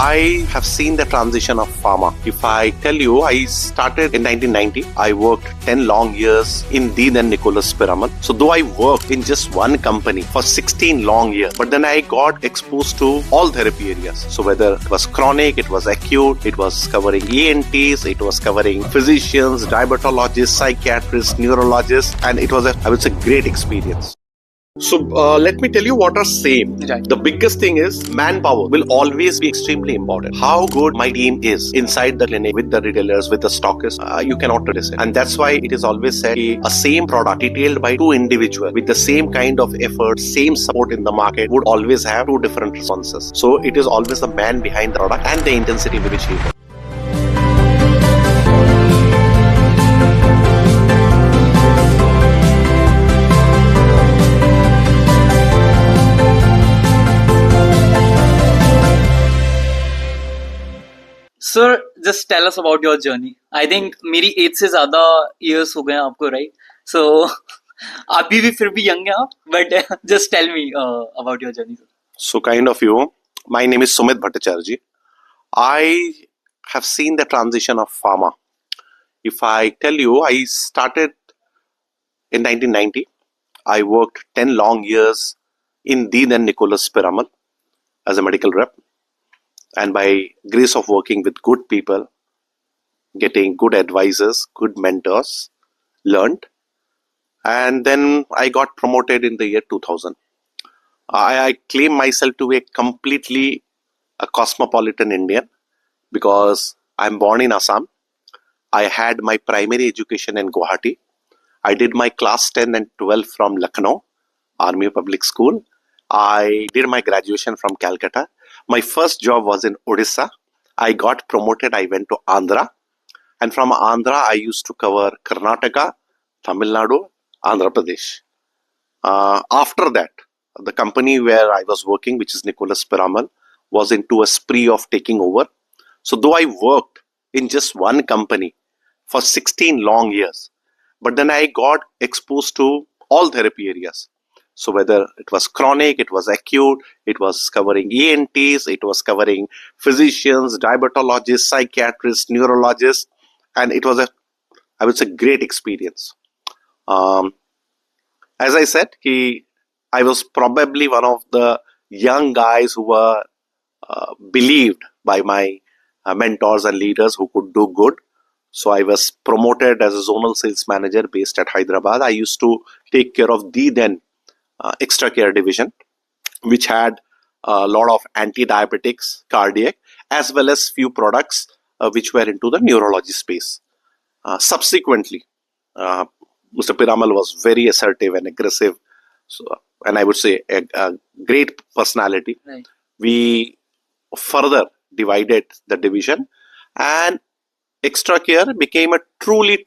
I have seen the transition of pharma. If I tell you, I started in 1990. I worked 10 long years in the then Nicholas Piramal. So though I worked in just one company for 16 long years, but then I got exposed to all therapy areas. So whether it was chronic, it was acute, it was covering ENTs, it was covering physicians, diabetologists, psychiatrists, neurologists, and it was I would say, great experience. So let me tell you what are same. Right. The biggest thing is manpower will always be extremely important. How good my team is inside the clinic with the retailers, with the stockists, you cannot replace it. And that's why it is always said a same product detailed by two individuals with the same kind of effort, same support in the market would always have two different responses. So it is always the man behind the product and the intensity with which he works. Sir, just tell us about your journey. I think मेरी 8 से ज़्यादा years हो गए हैं आपको, right? So अभी भी फिर भी young हैं आप, but just tell me about your journey. So kind of you. My name is Sumit Bhattacharjee. I have seen the transition of pharma. If I tell you, I started in 1990. I worked 10 long years in the then Nicholas Piramal as a medical rep. And by grace of working with good people, getting good advisors, good mentors, learned. And then I got promoted in the year 2000. I claim myself to be a cosmopolitan Indian because I'm born in Assam. I had my primary education in Guwahati. I did my class 10 and 12 from Lucknow, Army Public School. I did my graduation from Calcutta. My first job was in Odisha. I got promoted. I went to Andhra. And from Andhra, I used to cover Karnataka, Tamil Nadu, Andhra Pradesh. After that, the company where I was working, which is Nicholas Piramal, was into a spree of taking over. So though I worked in just one company for 16 long years, but then I got exposed to all therapy areas. So whether it was chronic, it was acute, it was covering ENTs, it was covering physicians, diabetologists, psychiatrists, neurologists, and it was I would say, great experience. As I said, I was probably one of the young guys who were believed by my mentors and leaders who could do good. So I was promoted as a zonal sales manager based at Hyderabad. I used to take care of the then extra care division, which had a lot of anti-diabetics, cardiac, as well as few products which were into the neurology space. Subsequently, Mr. Piramal was very assertive and aggressive, and I would say a great personality. Right. We further divided the division, and extra care became a truly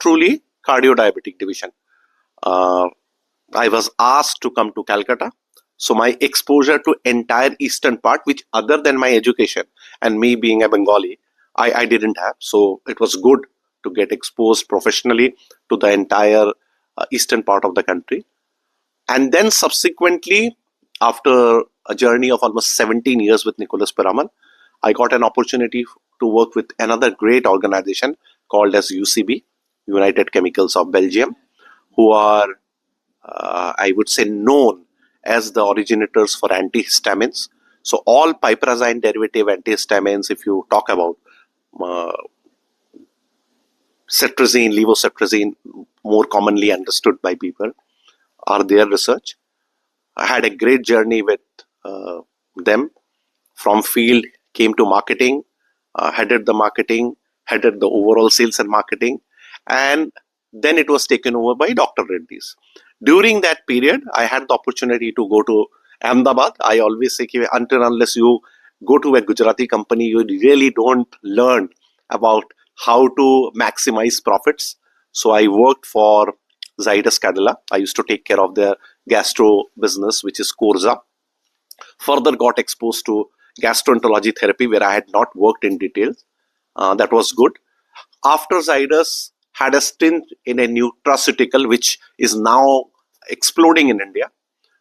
cardio-diabetic division. I was asked to come to Calcutta. So my exposure to entire eastern part, which other than my education and me being a Bengali, I didn't have. So it was good to get exposed professionally to the entire eastern part of the country. And then subsequently, after a journey of almost 17 years with Nicholas Piramal, I got an opportunity to work with another great organization called as UCB, United Chemicals of Belgium, who are I would say known as the originators for antihistamines. So all piperazine derivative antihistamines, if you talk about cetirizine, levocetirizine, more commonly understood by people, are their research. I had a great journey with them. From field, came to marketing, headed the marketing, headed the overall sales and marketing, and then it was taken over by Dr. Reddy's. During that period, I had the opportunity to go to Ahmedabad. I always say, until unless you go to a Gujarati company, you really don't learn about how to maximize profits. So I worked for Zydus Cadila. I used to take care of their gastro business, which is Corza. Further got exposed to gastroenterology therapy, where I had not worked in detail. That was good. After Zydus, had a stint in a nutraceutical, which is now exploding in India.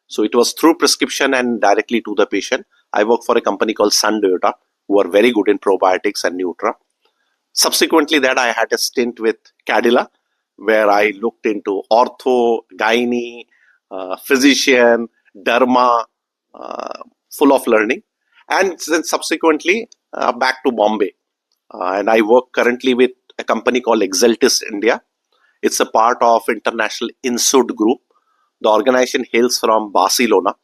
So it was through prescription and directly to the patient. I worked for a company called Sun Toyota, who are very good in probiotics and Nutra. Subsequently that I had a stint with Cadila, where I looked into ortho, gynae, physician, derma, full of learning. And then subsequently back to Bombay. And I work currently with a company called Exeltis India. It's a part of International Insud Group. The organization hails from Barcelona.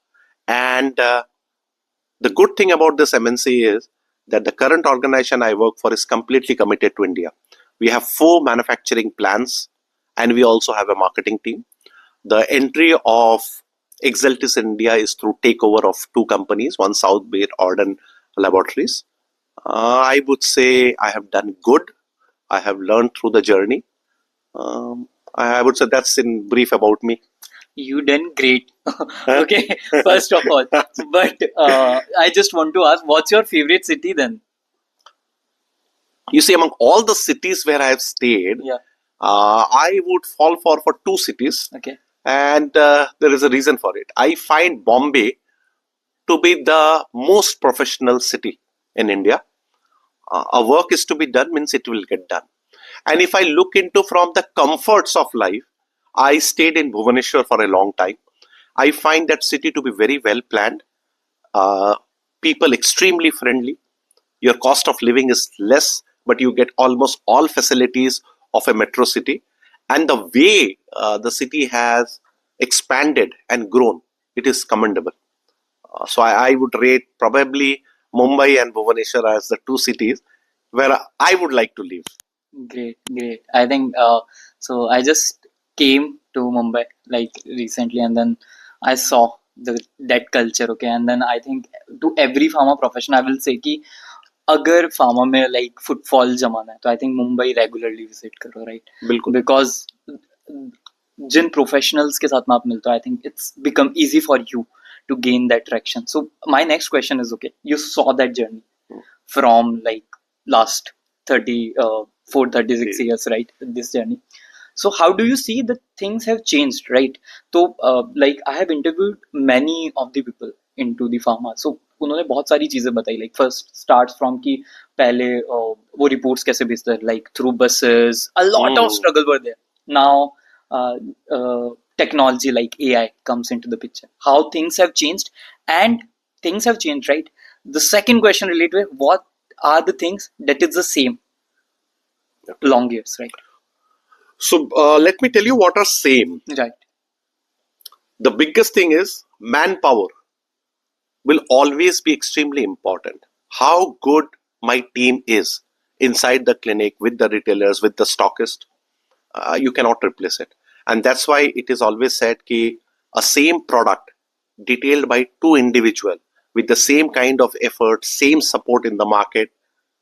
And the good thing about this MNC is that the current organization I work for is completely committed to India. We have 4 manufacturing plants and we also have a marketing team. The entry of Exeltis India is through takeover of 2 companies, one South Bay Orden Laboratories. I would say I have done good. I have learned through the journey. I would say that's in brief about me. You done great. Okay, first of all. But I just want to ask, what's your favorite city then? You see, among all the cities where I have stayed, Yeah. I would fall for 2 cities. Okay. And there is a reason for it. I find Bombay to be the most professional city in India. A work is to be done means it will get done. And if I look into from the comforts of life, I stayed in Bhubaneswar for a long time. I find that city to be very well planned. People extremely friendly. Your cost of living is less, but you get almost all facilities of a metro city. And the way the city has expanded and grown, it is commendable. So I would rate probably Mumbai and Bhubaneswar as the 2 cities where I would like to live. Great, great. I think so. I just came to Mumbai like recently, and then I saw that culture. Okay, and then I think to every pharma profession, I will say कि अगर pharma में like footfall जमाना है, तो I think Mumbai regularly visit करो, right? बिल्कुल. Because Jin professionals के साथ में आप मिलते हो, I think it's become easy for you to gain that traction. So my next question is, okay, you saw that journey from like last 36 years, right? This journey. So how do you see that things have changed, right? So like I have interviewed many of the people into the pharma. So उन्होंने बहुत सारी चीजें बताई, like first starts from कि पहले वो reports कैसे भेजते हैं, like through buses, a lot of struggle were there. Now technology like AI comes into the picture. How things have changed, and things have changed, right? The second question related to what are the things that is the same long years, right? So let me tell you what are same. Right. The biggest thing is manpower will always be extremely important. How good my team is inside the clinic with the retailers, with the stockist, you cannot replace it. And that's why it is always said that a same product detailed by 2 individuals with the same kind of effort, same support in the market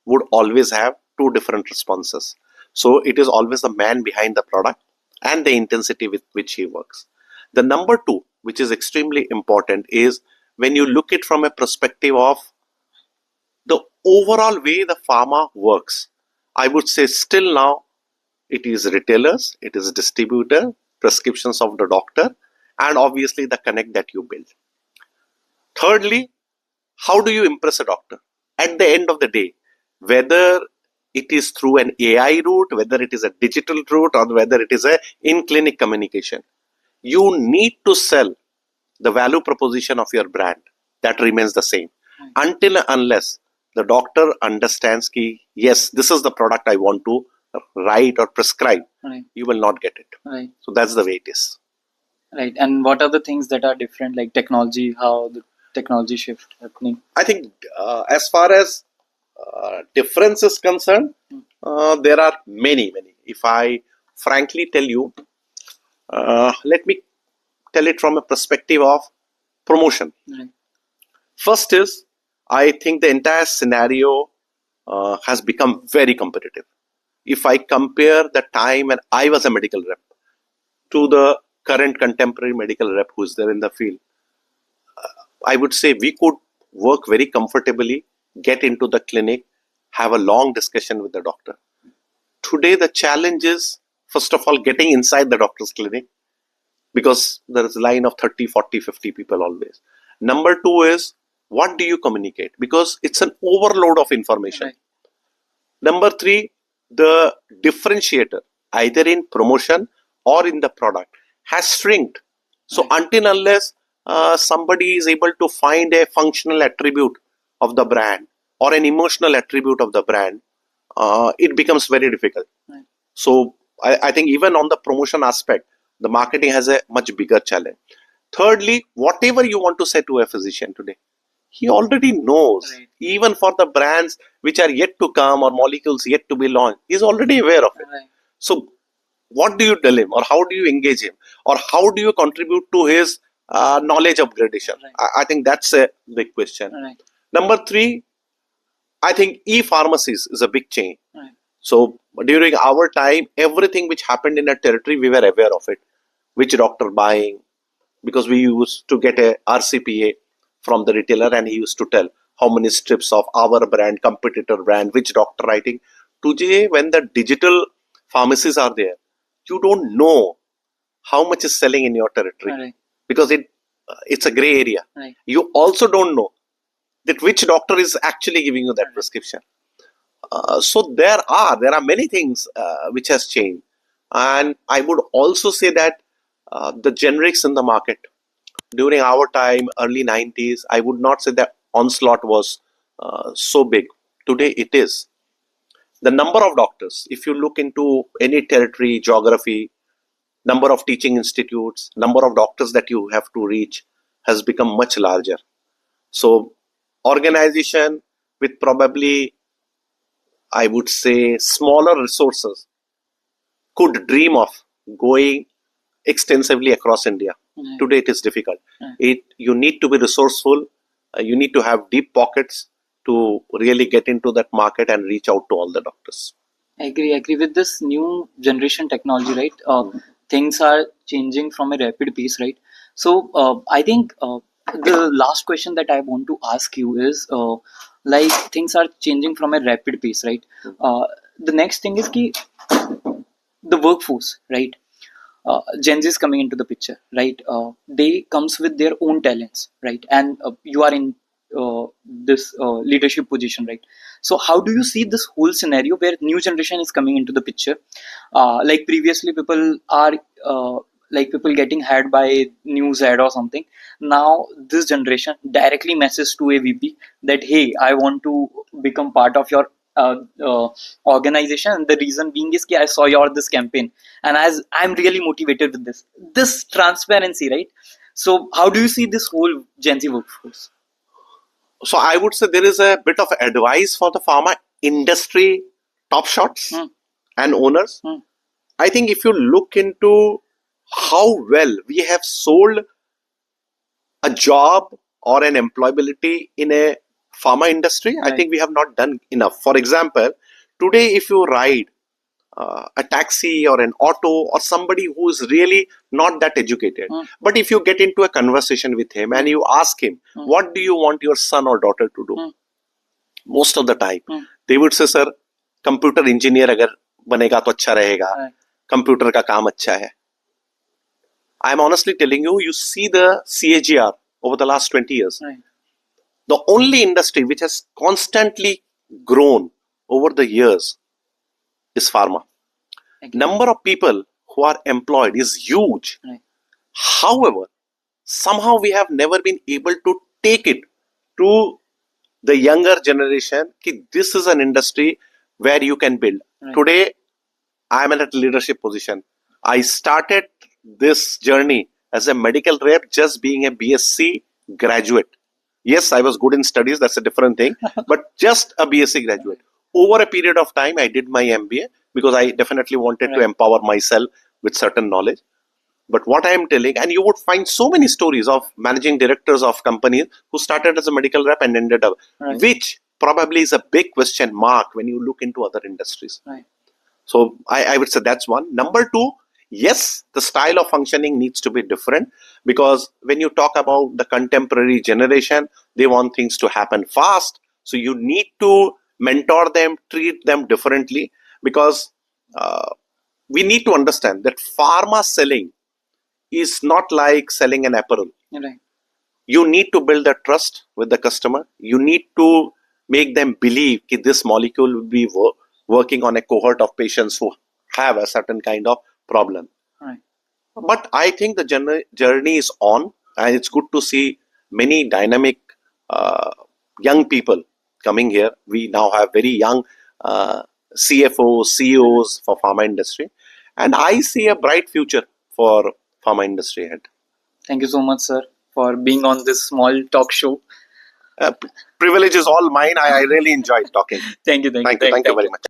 would always have 2 different responses. So it is always the man behind the product and the intensity with which he works. The number 2, which is extremely important, is when you look it from a perspective of the overall way the pharma works. I would say still now it is retailers, it is distributor, prescriptions of the doctor, and obviously the connect that you build. Thirdly, how do you impress a doctor? At the end of the day, whether it is through an AI route, whether it is a digital route, or whether it is a in-clinic communication, you need to sell the value proposition of your brand. That remains the same. Until and unless the doctor understands that, yes, this is the product I want to write or prescribe, Right. you will not get it. Right. So that's the way it is. Right. And what are the things that are different, like technology, how the technology shift happening? I think as far as difference is concerned, there are many. If I frankly tell you, let me tell it from a perspective of promotion. Right. First is, I think the entire scenario has become very competitive. If I compare the time when I was a medical rep to the current contemporary medical rep who is there in the field, I would say we could work very comfortably, get into the clinic, have a long discussion with the doctor. Today the challenge is, first of all, getting inside the doctor's clinic, because there is a line of 30, 40, 50 people always. Number 2 is what do you communicate? Because it's an overload of information. Right. Number 3, the differentiator, either in promotion or in the product, has shrinked. So Right. until unless somebody is able to find a functional attribute of the brand or an emotional attribute of the brand, it becomes very difficult. Right. So I think even on the promotion aspect, the marketing has a much bigger challenge. Thirdly, whatever you want to say to a physician today, he already knows. Right. Even for the brands which are yet to come or molecules yet to be launched, he's already aware of it. Right. So what do you tell him, or how do you engage him, or how do you contribute to his knowledge upgradation? Right. I think that's a big question. Right. Number 3, I think e-pharmacies is a big change. Right. So during our time, everything which happened in a territory, we were aware of it. Which doctor buying, because we used to get a RCPA from the retailer and he used to tell how many strips of our brand, competitor brand, which doctor writing. Today, when the digital pharmacies are there, you don't know how much is selling in your territory, Right. because it's a gray area. Right. You also don't know that which doctor is actually giving you that prescription. So there are many things which has changed, and I would also say that the generics in the market during our time, early 90s, I would not say that onslaught was so big. Today it is. The number of doctors, if you look into any territory, geography, number of teaching institutes, number of doctors that you have to reach has become much larger. So organization with probably, I would say, smaller resources could dream of going extensively across India. Right. Today it is difficult. Right. You need to be resourceful. You need to have deep pockets to really get into that market and reach out to all the doctors. I agree with this new generation technology, right? Things are changing from a rapid pace, right? So I think the last question that I want to ask you is like things are changing from a rapid pace, right? The next thing is ki the workforce, right? Gen Z is coming into the picture, right? They comes with their own talents, right? And you are in this leadership position, right? So how do you see this whole scenario where new generation is coming into the picture? Like previously, people are like people getting hired by news ad or something. Now this generation directly messages to a VP that hey, I want to become part of your uh, uh, organization, and the reason being is that I saw your this campaign, and as I'm really motivated with this transparency, right? So how do you see this whole Gen Z workforce? So I would say there is a bit of advice for the pharma industry top shots Hmm. and owners. Hmm. I think if you look into how well we have sold a job or an employability in a pharma industry, I Right. think we have not done enough. For example, today if you ride a taxi or an auto or somebody who is really not that educated, Hmm. but if you get into a conversation with him and you ask him, Hmm. what do you want your son or daughter to do? Hmm. Most of the time, Hmm. they would say, sir, computer engineer अगर बनेगा तो अच्छा रहेगा, Right. Computer का काम अच्छा है. I am honestly telling you, you see the CAGR over the last 20 years. Right. The only industry which has constantly grown over the years is pharma. Agree. Number of people who are employed is huge. Right. However, somehow we have never been able to take it to the younger generation that this is an industry where you can build. Right. Today, I am in a leadership position. I started this journey as a medical rep, just being a BSc graduate. Yes, I was good in studies, that's a different thing, but just a BSc graduate. Over a period of time, I did my MBA because I definitely wanted to Right. empower myself with certain knowledge. But what I am telling, and you would find so many stories of managing directors of companies who started as a medical rep and ended up, Right. which probably is a big question mark when you look into other industries. Right. So I would say that's one. Number two, yes, the style of functioning needs to be different, because when you talk about the contemporary generation, they want things to happen fast. So you need to mentor them, treat them differently, because we need to understand that pharma selling is not like selling an apparel. Right. You need to build that trust with the customer. You need to make them believe that this molecule will be working on a cohort of patients who have a certain kind of problem. Right. But I think the journey is on, and it's good to see many dynamic young people coming here. We now have very young CFOs, CEOs for pharma industry, and I see a bright future for pharma industry ahead. Thank you so much, sir, for being on this small talk show. Privilege is all mine. I really enjoyed talking. Thank you Thank you very much.